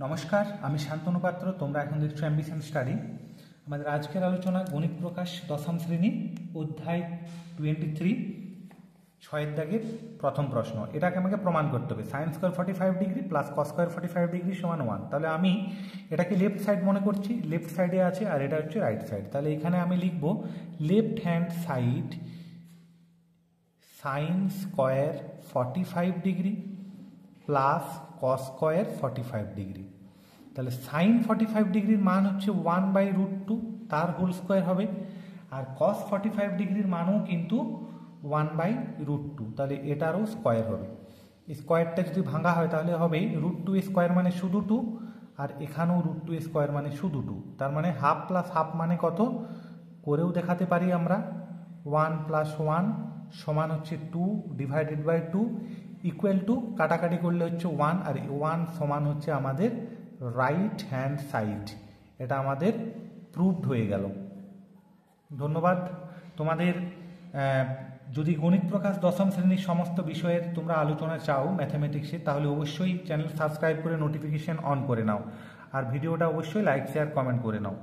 নমস্কার, আমি শান্তনু পাত্র। তোমরা এখন দেখছো অ্যাম্বিশন স্টাডি। আমাদের আজকের আলোচনা গণিত প্রকাশ দশম শ্রেণী অধ্যায় 23 ছয়ের দাগের প্রথম প্রশ্ন। এটাকে আমাকে প্রমাণ করতে হবে sine square 45 degree plus cos square 45 degree সমান 1। তাহলে আমি এটাকে লেফট সাইড মনে করছি, লেফট সাইডে আছে, আর এটা হচ্ছে রাইট সাইড। তাহলে এখানে আমি লিখব left hand side sine square 45 degree plus cos square 45 degree. তাহলে সাইন 45 ডিগ্রির মান হচ্ছে 1/√2, তার হোল স্কোয়ার হবে। আর কস 45 ডিগ্রির মানও কিন্তু 1/√2, তাহলে এটারও স্কোয়ার হবে। স্কোয়ারটা যদি ভাঙা হয় তাহলে হবে √2 স্কোয়ার মানে শুধু 2, আর এখানেও √2 স্কোয়ার মানে শুধু 2। তার মানে হাফ প্লাস হাফ মানে কত করেও দেখাতে পারি আমরা। 1 + 1 সমান হচ্ছে 2/2 ইকুয়াল টু কাটাকাটি করলে হচ্ছে 1, আর 1 সমান হচ্ছে আমাদের রাইট হ্যান্ড সাইড। এটা আমাদের প্রুভড হয়ে গেল। ধন্যবাদ তোমাদের। যদি গণিত প্রকাশ দশম শ্রেণীর সমস্ত বিষয়ের তোমরা আলোচনা চাও ম্যাথামেটিক্সে, তাহলে অবশ্যই চ্যানেল সাবস্ক্রাইব করে নোটিফিকেশন অন করে নাও, আর ভিডিওটা অবশ্যই লাইক শেয়ার কমেন্ট করে নাও।